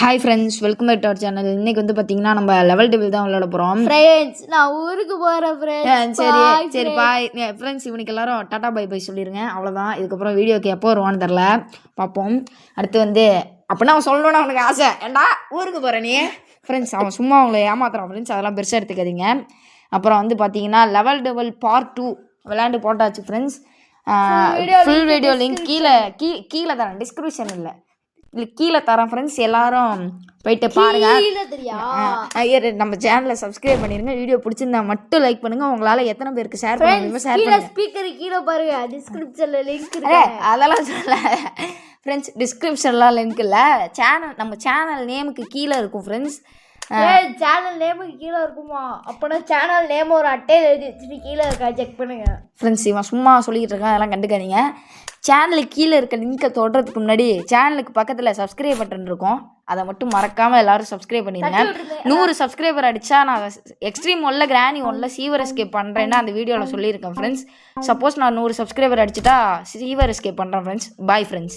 Hi friends, welcome back to our channel. இன்னைக்கு வந்து பார்த்தீங்கன்னா நம்ம லெவல் டெபிள் தான் விளையாட போகிறோம். ஃப்ரெண்ட்ஸ் நான் ஊருக்கு போகிறேன் ஃப்ரெண்ட்ஸ். சரி பாய் ஃப்ரெண்ட்ஸ். இவனுக்கு எல்லாரும் டாட்டா பை பை சொல்லிடுங்க. அவ்வளோதான். இதுக்கப்புறம் வீடியோக்கு எப்போ வருவான்னு தெரில, பார்ப்போம். அடுத்து வந்து அப்படின்னா அவன் சொல்லணும்னு அவனுக்கு ஆசை. ஏண்டா ஊருக்கு போகிற நீ ஃப்ரெண்ட்ஸ்? அவன் சும்மா அவங்கள ஏமாத்துறான் ஃப்ரெண்ட்ஸ், அதெல்லாம் பெருசாக எடுத்துக்காதீங்க. அப்புறம் வந்து பார்த்தீங்கன்னா லெவல் டெபிள் பார்ட் 2 விளையாண்டு போட்டாச்சு ஃப்ரெண்ட்ஸ். ஃபுல் வீடியோ லிங்க் கீழே தரேன், டிஸ்கிரிப்ஷன் இல்லை கீழே தரேன் ஃப்ரெண்ட்ஸ். எல்லாரும் போயிட்டு பாருங்க. நம்ம சேனலை சப்ஸ்கிரைப் பண்ணிருங்க. வீடியோ பிடிச்சிருந்தா மட்டும் லைக் பண்ணுங்க. உங்களால எத்தனை பேருக்கு ஷேர் பண்ணுங்க ஷேர் பண்ணுங்க. ஸ்பீக்கர் கீழே பாருங்க, டிஸ்கிரிப்ஷன்ல லிங்க் இருக்கு. அதெல்லாம் சொல்ல ஃப்ரெண்ட்ஸ், டிஸ்கிரிப்ஷன்லாம் லிங்க் இல்லை. நம்ம சேனல் நேமுக்கு கீழே இருக்கும் ஃப்ரெண்ட்ஸ். சேனல் நேமுக்கு கீழே இருக்குமா? அப்போனா சேனல் நேம் ஒரு அட்டையில் எழுதி வச்சுட்டு கீழே இருக்கா, செக் பண்ணுங்க ஃப்ரெண்ட்ஸ். இவன் சும்மா சொல்லிக்கிட்டு இருக்கான், அதெல்லாம் கண்டுக்காதீங்க. சேனலுக்கு கீழே இருக்க லிங்கை தொடுறதுக்கு முன்னாடி சேனலுக்கு பக்கத்தில் சப்ஸ்கிரைப் பட்டன் இருக்கும், அதை மட்டும் மறக்காமல் எல்லாரும் சப்ஸ்கிரைப் பண்ணிடுங்க. 100 சப்ஸ்கிரைபர் அடித்தா நான் எக்ஸ்ட்ரீம் 1ல் கிராணி 1ல் சீவர் எஸ்கேப் பண்ணுறேன்னா அந்த வீடியோவில் சொல்லியிருக்கேன் ஃப்ரெண்ட்ஸ். சப்போஸ் நான் 100 சப்ஸ்கிரைபர் அடிச்சுட்டா சீவர் எஸ்கேப் பண்ணுறேன் ஃப்ரெண்ட்ஸ். Bye friends.